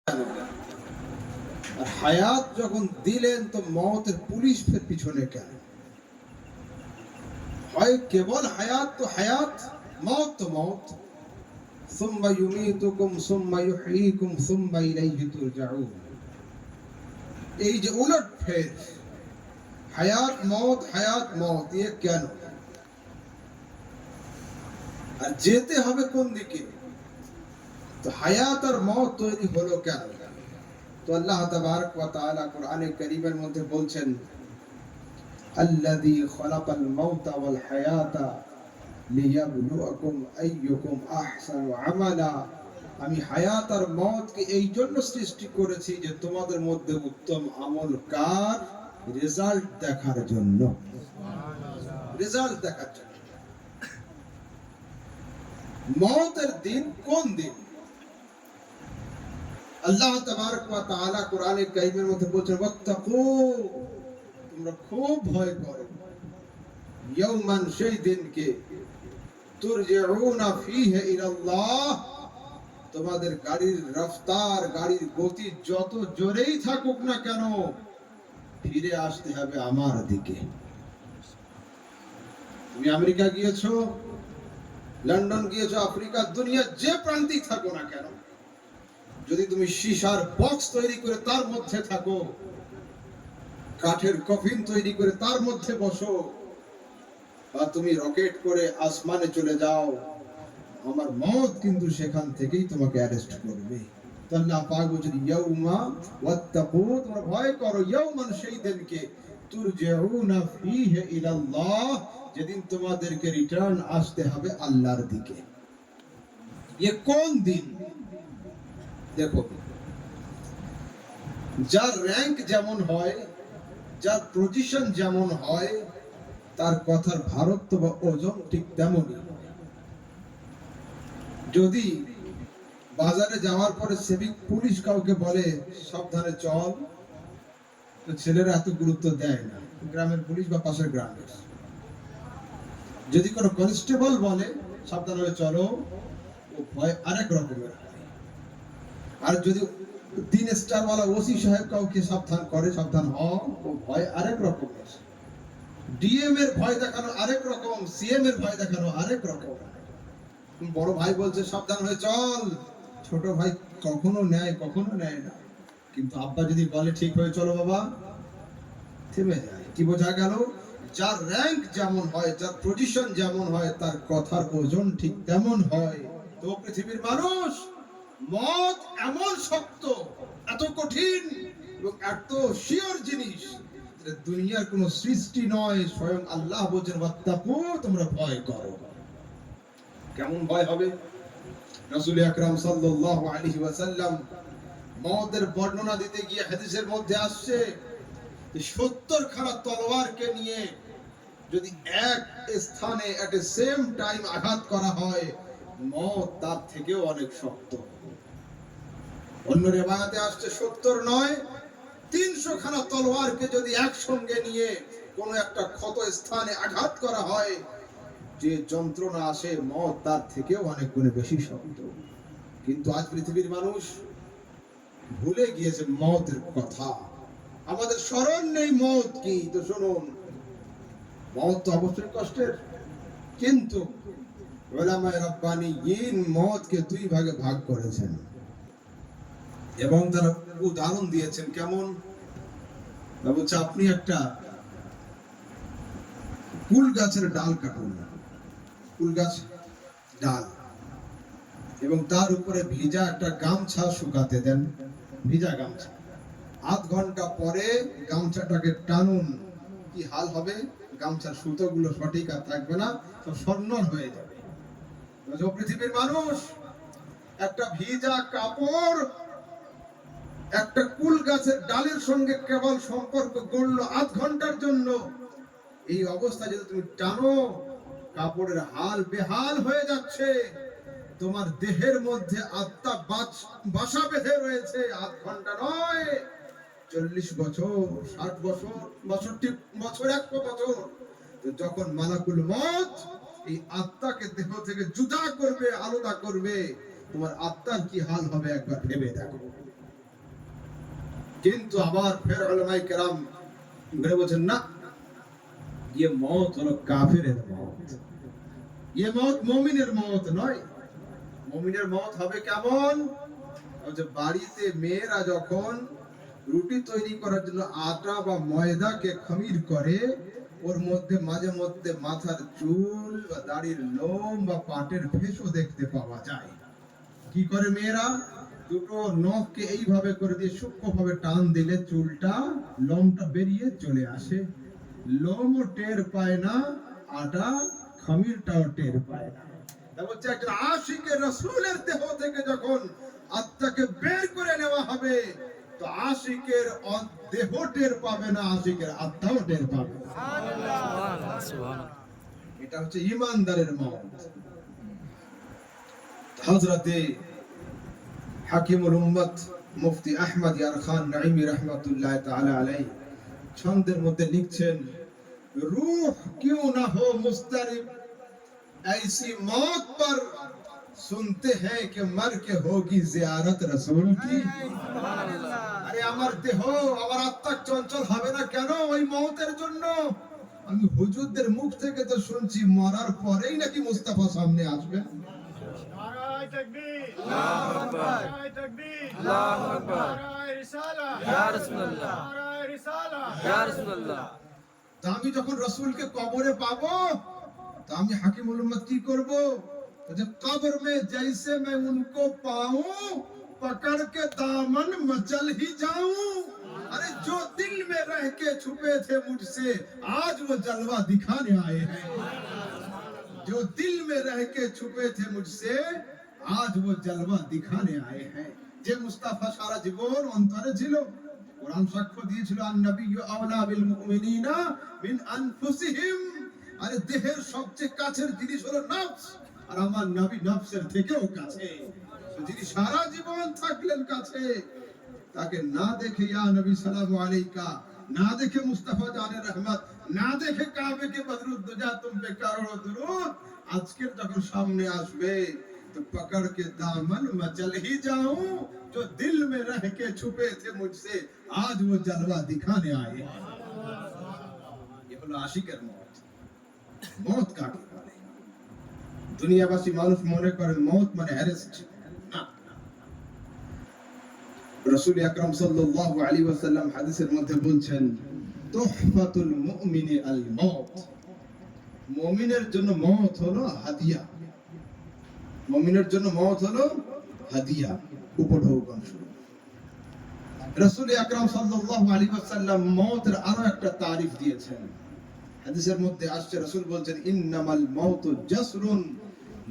আর হায়াত যখন দিলেন তো মওতের পুলিশ ফের পিছনে কেন? হয় কেবল হায়াত তো হায়াত, মওত তো মওত। সুম্মা ইউমীতুকুম সুম্মা ইউহয়ীকুম সুম্মা ইলাইহি তুরজাউন। এই যে উলট ফের হায়াত মওত এ কেন? আর যেতে হবে কোন দিকে? তো হায়াত আর মওত তৈরি হলো কেন? তো আল্লাহ তাবারক ওয়া তাআলা কোরআনে কারীমের মধ্যে বলছেন, আল্লাযী খালাকাল মাউতা ওয়াল হায়াতা লিয়াবলুয়াকুম আইয়ুকুম আহসানু আমালা। আমি হায়াত আর মওতকে এই জন্য সৃষ্টি করেছি যে তোমাদের মধ্যে উত্তম আমল কার, রেজাল্ট দেখার জন্য। রেজাল্ট দেখার জন্য। মওতের দিন কোন দিন? আল্লাহ তাবারক ওয়া তাআলা কোরআনে কারীমের মধ্যে বলেছেন, ওয়াত্তাকু, তোমরা খুব ভয় করো, ইয়াওমান, সেই দিনকে, তুরজাউনা ফীহি ইলাল্লাহ, তোমাদের গাড়ির রফতার, গাড়ির গতি যত জোরেই থাকুক না কেন, ফিরে আসতে হবে আমার দিকে। তুমি আমেরিকা গিয়েছো, লন্ডন গিয়েছো, আফ্রিকা, দুনিয়ার যে প্রান্তেই থাকো না কেন, যদি তুমি সীসার বক্স তৈরি করে তার মধ্যে থাকো, কাঠের কফিন তৈরি করে তার মধ্যে বসো, বা তুমি রকেট করে আসমানে চলে যাও, আমার মওত কিন্তু সেখান থেকেই তোমাকে অ্যারেস্ট করবে। তো আল্লাহ পাক বলেন, ইয়াউমা ওয়াত্তাকু, তোমরা ভয় করো, ইয়াউমান, সেই দিনকে, তুরজাউনা ফীহি ইলাল্লাহ, যেদিন তোমাদেরকে রিটার্ন আসতে হবে আল্লাহর দিকে। এ কোন দিন? দেখো, যার র‍্যাঙ্ক যেমন হয়, যার পজিশন যেমন হয়, তার কথার ভারত্ব বা ওজন ঠিক তেমনই। যদি বাজারে যাওয়ার পরে সিভিক পুলিশ কাউকে বলে সাবধানে চল, তো ছেলেরা এত গুরুত্ব দেয় না, গ্রামের পুলিশ বা পাশের গ্রামের। যদি কোনো কনস্টেবল বলে সাবধান হয়ে চলো, ও ভয় আরেক রকমের। আর যদি 3 স্টার वाला ওসি সাহেব কাউকে সাবধান করে, সাবধান হও, ও ভয় আরেক রকমের। ডিএম এর ভয় দেখানো আরেক রকম, সিএম এর ভয় দেখানো আরেক রকম। বড় ভাই বলছে সাবধান হয়ে চল, ছোট ভাই কখনো নেয় না। কিন্তু আব্বা যদি বলে ঠিক হয়ে চলো বাবা, থেমে যায়। কি বোঝা গেল? যার র‍্যাঙ্ক যেমন হয়, যার পজিশন যেমন হয়, তার কথার ওজন ঠিক তেমন হয়। তো পৃথিবীর মানুষ, মওত এমন শক্ত, এত কঠিন এবং এত শিওর জিনিস, যেটা দুনিয়ার কোনো সৃষ্টি নয়। স্বয়ং আল্লাহ বলেন, ওয়াত্তাকু, তোমরা ভয় করো। কেমন ভয় হবে? রাসূল আকরাম সাল্লাল্লাহু আলাইহি ওয়াসাল্লাম মওতের বর্ণনা দিতে গিয়ে হাদিসের মধ্যে আসছে, 70 খানা তলোয়ারকে নিয়ে যদি এক স্থানে এট এ সেম টাইম আঘাত করা হয়, মওত তার থেকেও অনেক শক্ত। অন্য রিওয়ায়াতে আসছে 70 নয়, 300 খানা তলোয়ারকে যদি একসঙ্গে নিয়ে কোন একটা ক্ষত স্থানে আঘাত করা হয়, যে যন্ত্রণা আসে, মওত তার থেকেও অনেক গুণে বেশি শক্ত। কিন্তু আজ পৃথিবীর মানুষ ভুলে গিয়েছে মওতের কথা। আমাদের স্মরণ নেই মওত কি। তো শুনুন, মওত তো অবশ্যই কষ্টের, কিন্তু উলামায়ে রাব্বানিয়িন মওতকে 2 ভাগে ভাগ করেছেন এবং তারা উদাহরণ দিয়েছেন। কেমন? বলছে, আপনি একটা কুল গাছের ডাল কাটুন, কুল গাছ ডাল, এবং তার উপরে ভিজা একটা গামছা শুকাতে দেন, ভিজা গামছা। আধ ঘন্টা পরে গামছাটাকে টানুন, কি হাল হবে? গামছার সুতোগুলো সঠিক আর থাকবে না, সব সন্ন্যাস হয়ে যাবে। পৃথিবীর মানুষ একটা ভিজা কাপড় একটা কুল গাছের ডালের সঙ্গে কেবল সম্পর্ক গড়লো আধ ঘন্টার জন্য। এই অবস্থা যদি তুমি টানো, কাপড়ের হাল বেহাল হয়ে যাচ্ছে। তোমার দেহের মধ্যে আত্মা বাসা বেঁধে রয়েছে, আধ ঘন্টা নয়, 40 বছর, 60 বছর, 62 বছর, 100 বছর। তো যখন মালাকুল মওত এই আত্মাকে দেহ থেকে জুদা করবে, আলাদা করবে, তোমার আত্মার কি হাল হবে একবার ভেবে দেখো। কিন্তু আবার ফের উলামায়ে কেরাম ঘুরে বলছেন না, ये मौत হলো কাফিরের মওত, ये मौत মুমিনের মওত নয়। মুমিনের মওত হবে কেমন? যে বাড়িতে মেয়েরা যখন রুটি তৈরি করার জন্য আটা বা ময়দাকে খমির করে, ওর মধ্যে মাঝে মধ্যে মাথার চুল বা দাড়ির লোম বা পাটের ফেসও দেখতে পাওয়া যায়। কি করে মেয়েরা? দুটো নখকে এইভাবে করে দিয়ে সূক্ষ্মভাবে টান দিলে চুলটা, লোমটা বেরিয়ে চলে আসে। লোমও টের পায় না, আটা খমিরটাও টের পায় না। তা বলছে একজন আশিকে রাসূলের দেহ থেকে যখন আত্মাকে বের করে নেওয়া হবে, তো আশিকের দেহ টের পাবে না, আশিকের আত্মাও টের পাবে। সুবহানাল্লাহ, সুবহানাল্লাহ। এটা হচ্ছে ঈমানদারের মওত। হযরতে হাকিমুল উম্মত মুফতি আহমদ ইয়ার খান নাঈমি রাহমাতুল্লাহ তাআলা আলাইহি ছন্দের মধ্যে লিখছেন, रूह क्यों ना हो मुस्तरिब ऐसी मौत पर सुनते हैं कि मर के होगी जियारत रसूल की। আরে আমার দেহ, আমার আত্মা চঞ্চল হবে না কেন ওই মওতের জন্য? আমি হুজুরদের মুখ থেকে তো শুনছি মরার পরেই নাকি মুস্তাফা সামনে আসবে। নারায়ে তাকবীর, আল্লাহু আকবার, নারায়ে তাকবীর, আল্লাহু আকবার, নারায়ে রিসালাহ, ইয়া রাসূলুল্লাহ, নারায়ে রিসালাহ, ইয়া রাসূলুল্লাহ। তা আমি যখন রাসূলকে কবরে পাবো, তা আমি হাকিমুল উম্মত কি করব? जब कब्र में जैसे मैं उनको पाऊं, पकड़ के दामन मचल ही जाऊं। अरे जो दिल में रह के छुपे थे मुझसे, आज वो जलवा दिखाने आए हैं। जो दिल में रह के छुपे थे मुझसे, आज वो जलवा दिखाने आए हैं। যে মুস্তাফা সারা জীবন অন্তরে ছিল, কোরআন সাক্ষ্য দিয়েছিল আন-নবিয়্যু আওলা বিল মুমিনিনা মিন আনফুসিহিম। আরে দেহের সবচেয়ে কাছের জিনিস হলো নফস, আর আমার নবী নফসের থেকেও কাছে। যিনি সারা জীবন থাকলেন কাছে, তাকে না দেখে ইয়া নবী সালামু আলাইকা, না দেখে মুস্তাফা জানে রহমত, না দেখে কাবে কে বদরুদ্দুজা তুম পে কারো দুরুদ, আজকের যখন সামনে আসবে तो पकड़ के दामन मचल ही जाऊं, जो दिल में रह के छुपे थे मुझसे, आज वो जलवा दिखाने आए हैं। ये হলো আশিকের মওত। মওত কাকে বলে? দুনিয়াবাসী মানুষ মনে করেন মওত মানে অ্যারেস্ট। না, রাসূল আকরাম সাল্লাল্লাহু আলাইহি ওয়াসাল্লাম হাদিসের মধ্যে বলছেন, তুহফাতুল মুমিনি আল মওত। মুমিনের জন্য মওত হলো হাদিয়া। মুমিনের জন্য মওত হলো হাদিয়া, উপঢৌকন স্বরূপ। রাসূল আকরাম সাল্লাল্লাহু আলাইহি ওয়াসাল্লাম মওতের আরো একটা তারিফ দিয়েছেন। হাদিসের মধ্যে আসছে, রাসূল বলছেন, ইন্নামাল মাউতু জাসরুন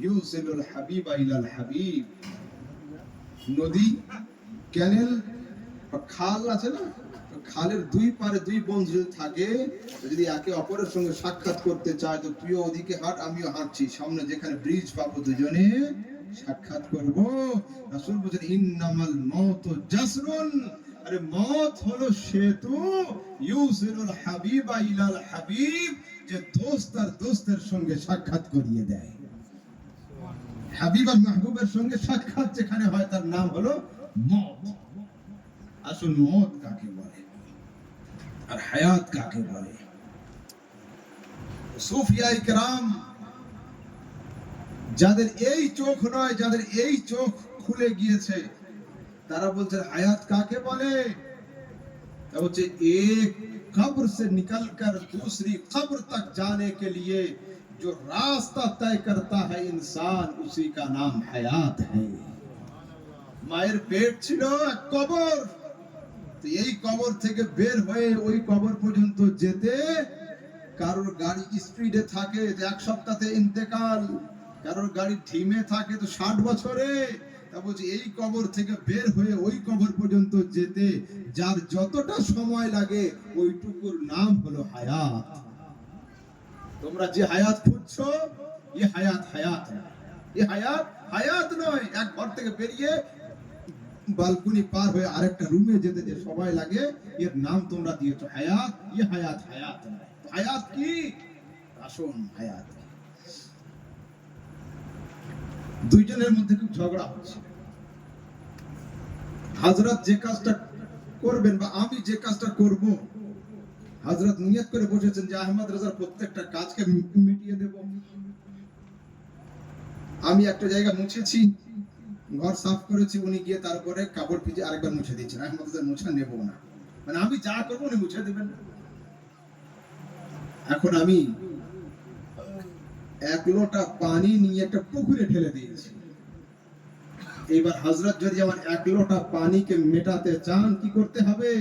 ইউসিলুল হাবিবা ইলাল হাবিব। নদী, ক্যানেল, খাল আছে না, খালের দুই পারে দুই বন্ধু থাকে, যদি একে অপরের সঙ্গে সাক্ষাৎ করতে চায়, তো তুইও ওদিকে হাঁট, আমিও হাঁটছি, সামনে যেখানে ব্রিজ পাবো দুজনে সাক্ষাৎ করব। রাসূল বলেন, ইন্নামাল মাউতু জাসরুন। আরে মওত হলো সেতু, ইউসিলুল হাবিবা ইলাল হাবিব, যে দোস্ত আর দোস্তের সঙ্গে সাক্ষাৎ করিয়ে দেয়। হাবিব আর মাহবুবের সঙ্গে সাক্ষাৎ যেখানে হয়, তার নাম হলো মওত। আসল মওত কাকে বলে আর হায়াত কাকে বলে? সুফিয়ায়ে কেরাম যাদের এই চোখ নয়, যাদের এই চোখ খুলে গিয়েছে, তারা বলছে হায়াত কাকে বলে? তা হচ্ছে এক কবর से निकलकर दूसरी कब्र तक जाने के लिए जो रास्ता तय करता है इंसान, उसी का नाम हयात है। মায়ের পেট ছিল এক কবর, তো এই কবর থেকে বের হয়ে ওই কবর পর্যন্ত যেতে কারোর গাড়ি স্পিডে থাকে এক সপ্তাহে ইন্তেকাল, কারোর গাড়ি ধিমে থাকে তো 60 বছরে। তা বলছি এই কবর থেকে বের হয়ে ওই কবর পর্যন্ত যেতে যার যতটা সময় লাগে, ওইটুকুর নাম হলো হায়াত। তোমরা যে হায়াত খুঁজছো, এই হায়াত হায়াত না, এই হায়াত হায়াত নয়। এক ঘর থেকে বেরিয়ে বালকনি পার হয়ে আরেকটা রুমে যেতে যে সময় লাগে, এর নাম তোমরা দিয়েছো হায়াত। এই হায়াত হায়াত নয়। হায়াত কি? আসল হায়াত। দুইজনের মধ্যে খুব ঝগড়া হচ্ছে। হযরত যে কাজটা করবেন বা আমি যে কাজটা করব, হযরত নিয়ত করে বসেছেন যে আহমদ রাজার প্রত্যেকটা কাজকে মিটিয়ে দেব। আমি একটা জায়গা মুছেছি, ঘর সাফ করেছি, উনি গিয়ে তারপরে কাপড় ভিজে আরেকবার মুছে দিচ্ছেন। আহমদ রাজার মুছা নেব না, মানে আমি যা করবো উনি মুছে দেবেন। এখন আমি এক লোটা পানি নিয়ে একটা পুকুরে ঢেলে দিয়েছি। এবার হযরত যদি আমার এক লোটা পানিকে মেটাতে চান, কি করতে হবে?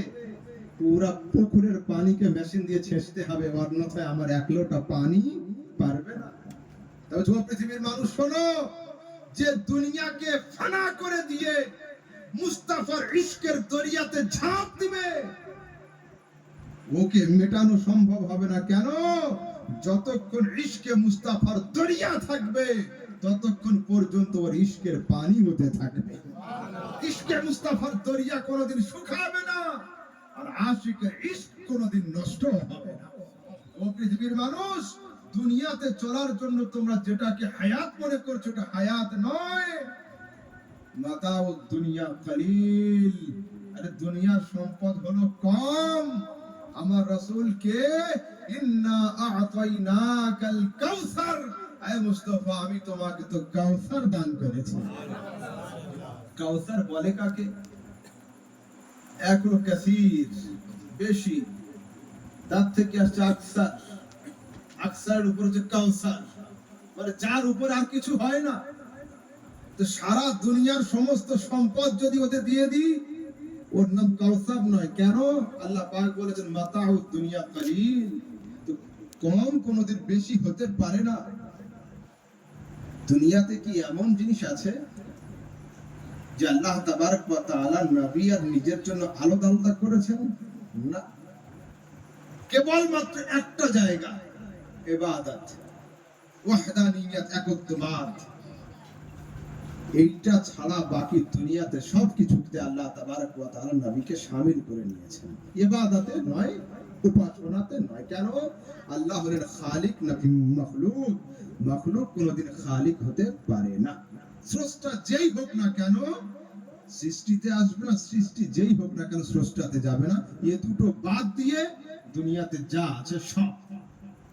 পুরা পুকুরের পানিকে মেশিন দিয়ে ছেঁচতে হবে, অন্যথায় আমার এক লোটা পানি পারবে না। তবে যুব পৃথিবীর মানুষ শোনো, যে দুনিয়াকে ফানা করে দিয়ে মুস্তাফার ইশকের দরিয়াতে ঝাঁপ দিবে, ওকে মেটানো সম্ভব হবে না। কেন? যতক্ষণ ইশকে মুস্তাফার দরিয়া থাকবে, ততক্ষণ পর্যন্ত ওর ইশকের পানি হতে থাকবে। ইশকে মুস্তাফার দরিয়া কোনোদিন শুকাবে না, আর আশিকের ইশক কোনোদিন নষ্ট হবে না। ও পৃথিবীর মানুষ, দুনিয়াতে চলার জন্য তোমরা যেটাকে হায়াত মনে করছো, এটা হায়াত নয়। মাতাউ দুনিয়া কলিল, আরে দুনিয়ার সম্পদ হলো কম। আমার রাসূলকে ইন্না আ'তাইনাকাল কাউসার, আয় মুস্তাফা আমি তোমাকে তো কাউসার দান করেছি। কাউসার বলে কাকে? একরো কাসীর, বেশি, তার থেকে আসছে আকসার, আকসারের উপর হচ্ছে কাউসার, মানে যার উপর আর কিছু হয় না। তো সারা দুনিয়ার সমস্ত সম্পদ যদি ওতে দিয়ে দিই, ওর নাম কাউসার নয়। কেন? আল্লাহ পাক বলেছেন মাতাউ দুনিয়া কলিল, তো কম কোনোদিন বেশি হতে পারে না। দুনিয়াতে কি এমন জিনিস আছে যে আল্লাহ তাবারক ওয়া তাআলা নবী আর নিজের জন্য আলাদা আলাদা করেছেন? না, কেবলমাত্র একটা জায়গা, ইবাদত, ওয়াহদানিয়ত, একত্ববাদ। এইটা ছাড়া বাকি দুনিয়াতে সবকিছুতে আল্লাহ তাবারক ওয়া তাআলা নবীকে শামিল করে নিয়েছেন, ইবাদতে নয়, উপাসনাতে নয়। কেন? আল্লাহ হলেন খালিক, নবী মাখলুক। মাখলুক কোনোদিন খালিক হতে পারে না। স্রষ্টা যেই হোক না কেন সৃষ্টিতে আসবে না, সৃষ্টি যেই হোক না কেন স্রষ্টাতে যাবে না। এ দুটো বাদ দিয়ে দুনিয়াতে যা আছে সব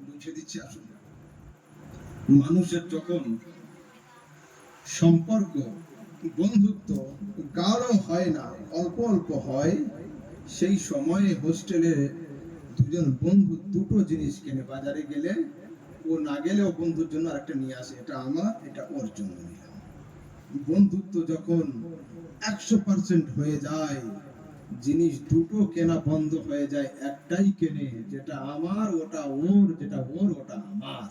বুঝে দিচ্ছে। আসলে মানুষের যখন সম্পর্ক, বন্ধুত্ব গাঢ় হয় না, অল্প অল্প হয়, সেই সময়ে হোস্টেলে দুজন বন্ধু দুটো জিনিস কিনে বাজারে গেলে, ও না গেলেও বন্ধুর জন্য আরেকটা নিয়ে আসে, এটা আমার, এটা ওর জন্য নিলাম। বন্ধুত্ব যখন 100% হয়ে যায়, জিনিস দুটো কেনা বন্ধ হয়ে যায়, একটাই কেনে, যেটা আমার ওটা ওর, যেটা ওর ওটা আমার।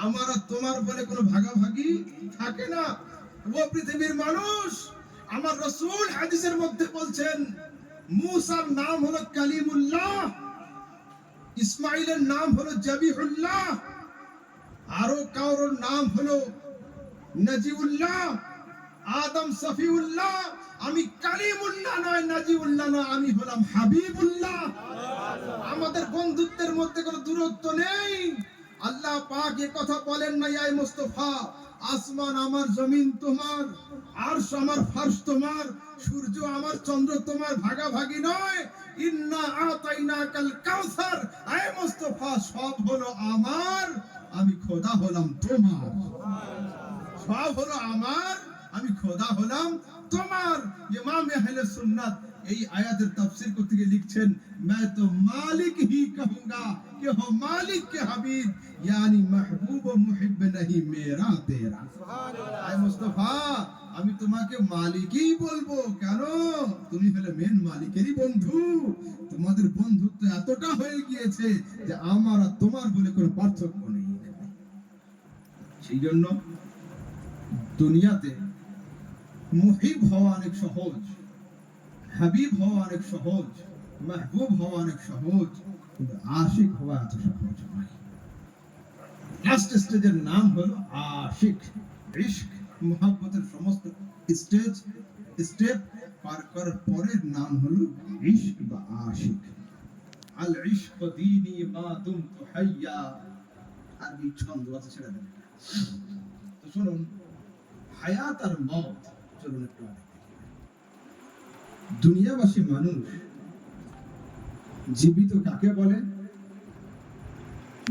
আমার আর তোমার বলে কোনো ভাগাভাগি থাকে না। ও পৃথিবীর মানুষ, আমার রাসূল হাদিসের মধ্যে বলছেন মূসার নাম হলো কালিমুল্লাহ, ইসমাইলের নাম হলো জাবিহুল্লাহ, আরো কারোর নাম হলো নাজিউল্লাহ, আদম সফিউল্লাহ। আমি কালিমুল্লাহ নয়, নাজিউল্লাহ নয়, আমি হলাম হাবিবুল্লাহ। আমাদের বন্ধুত্বের মধ্যে কোনো দূরত্ব নেই। আল্লাহ পাক এ কথা বলেন না, ইয়া মুস্তাফা আসমান আমার, জমিন তোমার, আরশ আমার, ফারশ তোমার, সূর্য আমার, চন্দ্র তোমার, ভাগাভাগি নয়। ইন্না আতাইনাকাল কাউসার, আয় মুস্তাফা সব হলো আমার, আমি খোদা হলাম তোমার। সব হলো আমার, আমি খোদা হলাম তোমার। ইমাম আহলে সুন্নাত এই আয়াতের তাফসীর করতে গিয়ে লিখছেন, मैं तो मालिक ही कहूंगा कि हो मालिक के हबीब, यानी महबूब व मुहिब नहीं मेरा तेरा। আয় মুস্তাফা আমি তোমাকে মালিকই বলবো। কেন? তুমি হলে মেন মালিকেরই বন্ধু। তোমাদের বন্ধুত্ব এতটা হয়ে গিয়েছে যে আমার আর তোমার বলে কোনো পার্থক্য নেই। সেই জন্য দুনিয়াতে মুহিব হওয়া অনেক সহজ, হাবিব হওয়া অনেক সহজ, মাহবুব হওয়া অনেক সহজ, কিন্তু আশিক হওয়া এত সহজ নয়। লাস্ট স্টেজের নাম হলো আশিক। ইশক, মুহাব্বতের সমস্ত স্টেপ পার করার পরের নাম হলো ইশক বা আশিক। আল ইশক দীনি মা দুমতু হাইয়া, আরবি ছন্দ আছে, ছেড়ে দেন। তো শুনুন, হায়াত আর মওত, চলুন একটু আগে। দুনিয়াবাসী মানুষ জীবিত কাকে বলে?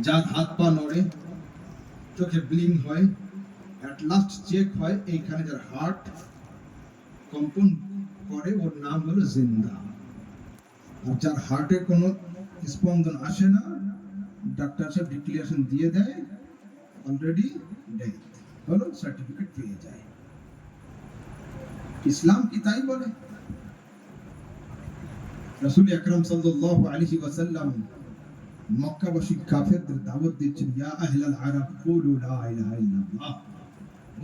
যার হাত পা নড়ে, চোখে ব্লিং হয়, অ্যাট লাস্ট চেক হয়, এইখানে যার হার্ট কম্পন করে, ওর নাম হলো জিন্দা। আর যার হার্টে কোনো স্পন্দন আসে না, ডাক্তার সাহেব ডিক্লারেশন দিয়ে দেয় অলরেডি ডেথ, হলো সার্টিফিকেট পেয়ে যায়। ইসলাম কি তাই বলে? রাসূল আকরাম সাল্লাল্লাহু আলাইহি ওয়াসাল্লাম মক্কাবাসী কাফেরদের দাওয়াত দিচ্ছেন, ইয়া আহলাল আরব কুলু লা ইলাহা ইল্লাল্লাহ,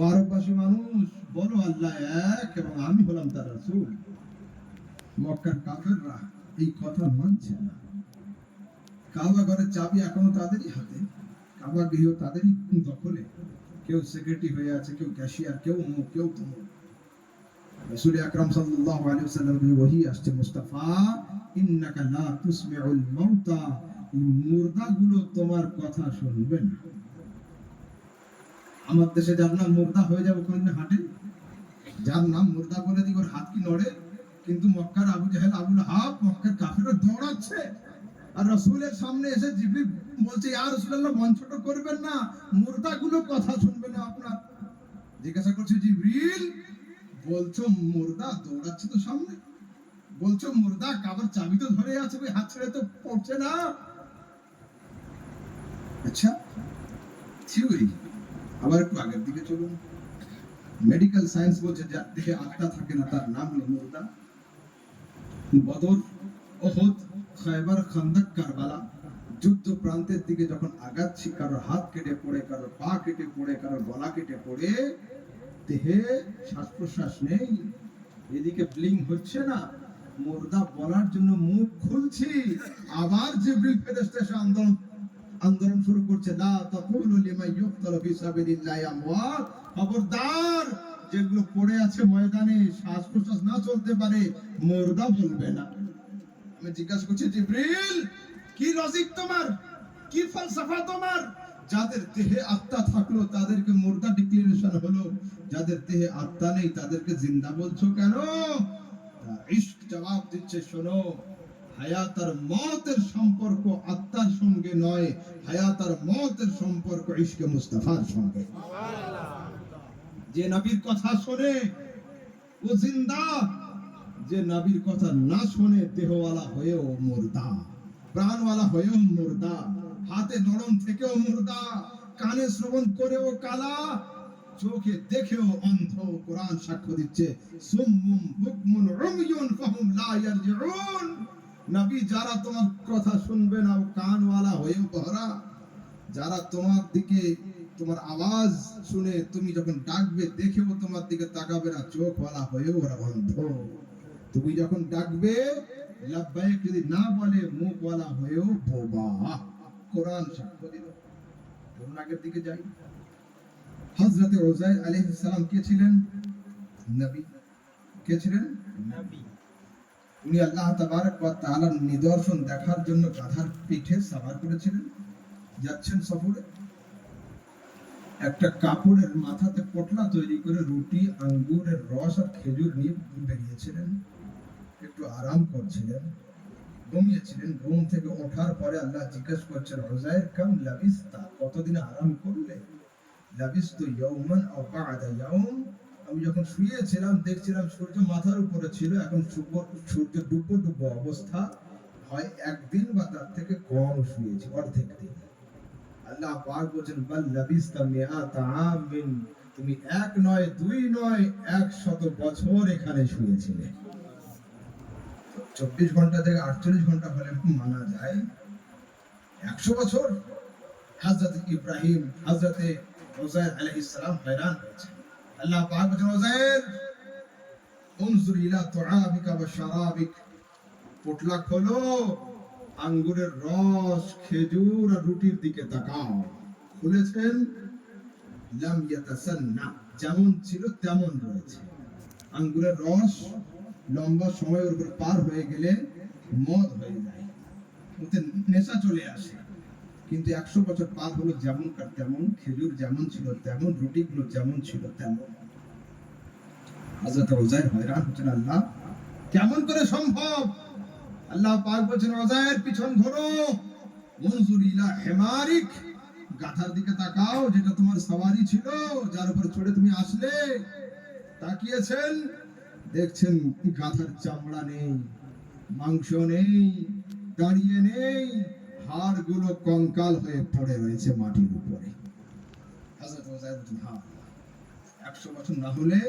আরববাসী মানুষ বলো আল্লাহ এক এবং আমি হলাম তার রাসূল। মক্কার কাফেররা এই কথা মানছে না। কাবা ঘরের চাবি এখনো তাদেরই হাতে, কাবা গৃহ তাদেরই দখলে, কেউ সেক্রেটারি হয়ে আছে, কেউ ক্যাশিয়ার, কেউ অমুক, কেউ তমুক। রাসূল আকরাম সাল্লাল্লাহু আলাইহি ওয়াসাল্লাম ওহী আসছে, মুস্তাফা ইন্নাকা লা তুসমিউল মাউতা, মুর্দাগুলো তোমার কথা শুনবে না। আমার দেশে যার নাম মুর্দা হয়ে যাবে কোনদিন হাঁটে? যার নাম মুর্দা বলে দিই ওর হাত কি নড়ে? কিন্তু মক্কার আবু জাহেল, আবু লাহাব, মক্কার কাফেররা দৌড়াচ্ছে, আর রাসূলের সামনে এসে জিবরিল বলছে, ইয়া রাসূলুল্লাহ মঞ্চট করবেন না, মুর্দাগুলো কথা শুনবে না আপনার। জিজ্ঞাসা করছে জিবরিল, বলছো মুর্দা দৌড়াচ্ছে তো সামনে, বলছো মুর্দা কাবার চাবি তো ধরে আছে, ওই হাত ছেড়ে তো পড়ছে না। আচ্ছা, থিওরি। আবার একটু আগের দিকে চলুন। মেডিকেল সায়েন্স বলছে যার দেহে আত্মা থাকে না তার নাম হলো মুর্দা। বদর, ওহদ, খায়বার, খান্দক, কারবালা যুদ্ধ প্রান্তের দিকে যখন আগাচ্ছি, কারোর হাত কেটে পড়ে, কারোর পা কেটে পড়ে, কারোর গলা কেটে পড়ে, দেহে শ্বাস প্রশ্বাস নেই, এদিকে ব্লিং হচ্ছে না, মুর্দা বলার জন্য মুখ খুলছি, আবার জিবরিল ফেরেশতা এসে আন্দোলন শুরু করছে, লা তাকুলু লিমান ইউকতালু ফি সাবিলিল্লাহি আমওয়াত, খবরদার যেগুলো পড়ে আছে ময়দানে, শ্বাস প্রশ্বাস না চলতে পারে, মুর্দা বলবে না। আমি জিজ্ঞাসা করছি, জিবরিল কি লজিক তোমার, কি ফলসফা তোমার? যাদের দেহে আত্মা থাকলো তাদেরকে মুর্দা ডিক্লারেশন হলো, যাদের দেহে আত্মা নেই তাদেরকে জিন্দা বলছো কেন? ইশক জবাব দিচ্ছে, শোনো, হায়াত আর মওতের সম্পর্ক আত্মার সঙ্গে নয়, হায়াত আর মওতের সম্পর্ক ইশকে মুস্তাফার সঙ্গে। যে নবীর কথা শোনে ও জিন্দা, যে নবীর কথা না শোনে দেহওয়ালা হয়েও মুর্দা, প্রাণওয়ালা হয়েও মুর্দা, হাতে নরম থেকেও মুর্দা, কানে শ্রবণ করেও কালা, চোখে দেখেও অন্ধ। কোরআন সাক্ষ্য দিচ্ছে, সুম্মুম বুকমুন উময়ুন ফাহুম লা ইয়ারজিউন। নবী যারা তোমার কথা শুনবে না, কানওয়ালা হয়েও বহরা, যারা তোমার দিকে, তোমার আওয়াজ শুনে তুমি যখন ডাকবে দেখেও তোমার দিকে তাকাবে না, চোখওয়ালা হয়েও ওরা অন্ধ। তুমি যখন ডাকবে লাব্বাইক যদি না বলে, মুখওয়ালা হয়েও বোবা। কোরআন সাক্ষ্য দিল। আগের দিকে যাই। হযরত উযাইর আলাইহিস সালাম কে ছিলেন? নবী। কে ছিলেন? নবী। উনি আল্লাহ তাবারক ওয়া তাআলার নিদর্শন দেখার জন্য গাধার পিঠে সওয়ার করেছিলেন, যাচ্ছেন সফরে। একটা কাপড়ের মাথাতে পটলা তৈরি করে রুটি, আঙ্গুরের রস আর খেজুর নিয়ে বেরিয়েছিলেন। একটু আরাম করছিলেন, ঘুমিয়েছিলেন। ঘুম থেকে ওঠার পরে আল্লাহ জিজ্ঞেস করছেন, উযাইর কাম লাবিস্তা, কতদিন আরাম করলে? লাবিস্তু ইয়াওমান আও বা'দা ইয়াওম, আমি যখন শুয়েছিলাম দেখছিলাম সূর্য মাথার উপরে ছিল, এখন সূর্য ডুবো অবস্থা, হয় একদিন বা তার থেকে কম শুয়েছি, অর্ধেক দিন। আল্লাহ পাক বলেন, বাল লাবিস্তা মিআতা আমিন, তুমি এক নয়, দুই নয়, 100 বছর এখানে শুয়েছিলে। 24 ঘন্টা থেকে 48 ঘন্টা হলে মানা যায়, 100 বছর। হযরত ইব্রাহিম, হযরত উযাইর আলাইহিস সালাম हैरान হয়েছে। আল্লাহ পাক বলেন, উযাইর উনজুর ইলা তুআবিকা ওয়া শারাবিক, পোটলা খোলো, আঙ্গুরের রস, খেজুর আর রুটির দিকে তাকাও। খুলেছেন, লাম ইয়াতাসান্না, যেমন ছিল তেমন রয়েছে। আঙ্গুরের রস লম্বা সময়ের উপর পার হয়ে গেলে মদ হয়ে যায়, ওতে নেশা চলে আসে। কিন্তু 100 বছর পার হলো যেমনকার তেমন, খেজুর যেমন ছিল তেমন, রুটিগুলো যেমন ছিল তেমন। হযরত উযাইর হয়রান হচ্ছেন, আল্লাহ কেমন করে সম্ভব? আল্লাহ পাক বলেছেন ওজায়ের পিছন ঘোরো, মনজুর ইলা হিমারিক, গাধার দিকে তাকাও যেটা তোমার সওয়ারি ছিল, যার উপর চড়ে তুমি আসলে। তাকিয়েছেন, দেখছেন গাধার চামড়া নেই, মাংস নেই, দাঁড়িয়ে নেই, হাড়গুলো কঙ্কাল হয়ে পড়ে রয়েছে মাটির উপরে। হযরত ওজায়ের বলেছেন হ্যাঁ, 100 বছর না হলে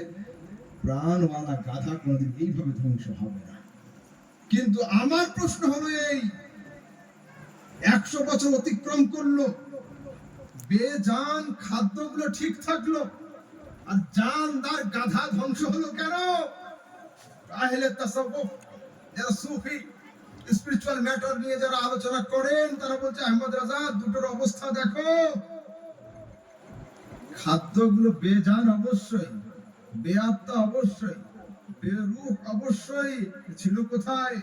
প্রাণওয়ালা গাধা কোনোদিন এইভাবে ধ্বংস হবে না। কিন্তু আমার প্রশ্ন হলো এই, 100 বছর অতিক্রম করলো, বেজান খাদ্যগুলো ঠিক থাকলো, আর জানদার গাধা ধ্বংস হলো কেন? আহলে তাসাউফ, যারা সুফি স্পিরিচুয়াল ম্যাটার নিয়ে যারা আলোচনা করেন, তারা বলছে আহমদ রাজা দুটোর অবস্থা দেখো। খাদ্যগুলো বেজান অবশ্যই, বেআত্মা অবশ্যই, বেরূহ অবশ্যই, ছিল কোথায়?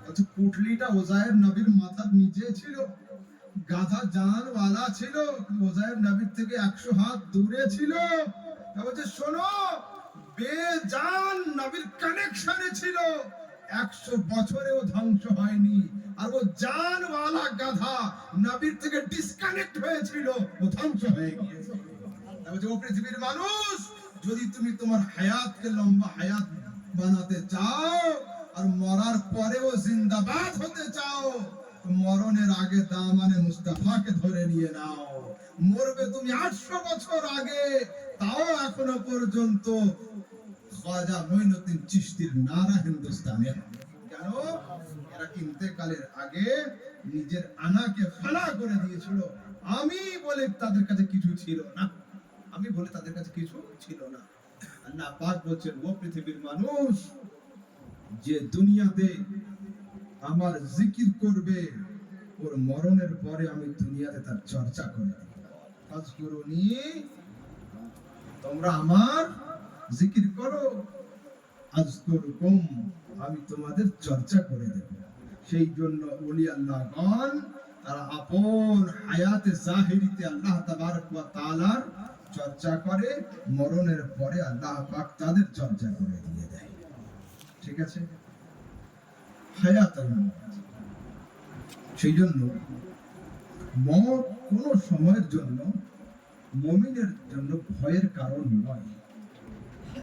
আচ্ছা, পুটলিটা ওজায়ের নবীর মাথার নিচে ছিল। গাধা জানওয়ালা ছিল, ওজায়ের নবীর থেকে 100 হাত দূরে ছিল। বলছে শোনো, বেজান নবীর কানেকশনে ছিল, 100 বছরেও ধ্বংস হয়নি। আর ও জানওয়ালা গাধা নবীর থেকে ডিসকানেক্ট হয়েছিল, ও ধ্বংস হয়ে গিয়েছে। বলছে ও পৃথিবীর মানুষ, যদি তুমি তোমার হায়াতকে লম্বা হায়াত বানাতে চাও আর মরার পরেও জিন্দাবাদ হতে চাও, মরণের আগে দামানে মুস্তাফাকে ধরে নিয়ে নাও। মরবে তুমি 800 বছর আগে, তাও এখনো পর্যন্ত খাজা মঈনুদ্দিন চিশতির নারা হিন্দুস্তানে। কেন? এরা ইন্তেকালের আগে নিজের আনাকে ফানা করে দিয়েছিল। আমি বলে তাদের কাছে কিছু ছিল না, আমি বলে তাদের কাছে কিছু ছিল না। আল্লাহ পাক বলছেন ও পৃথিবীর মানুষ, যে দুনিয়াতে আমার জিকির করবে, ওর মরণের পরে আমি দুনিয়াতে তার চর্চা করে দেব। ফাজকুরুনি, তোমরা আমার জিকির করো, আযকুরকুম, আমি তোমাদের চর্চা করে দেব। সেই জন্য ওলি আল্লাহগণ তারা আপন হায়াতে জাহিরিতে আল্লাহ তাবারক ওয়া তাআলার চর্চা করে, মরণের পরে আল্লাহ পাক তাদের চর্চা করে দিয়ে দেয়। ঠিক আছে? হায়াতুল মউত। সেই জন্য মত কোন সময়ের জন্য মুমিনের জন্য ভয়ের কারণ নয়।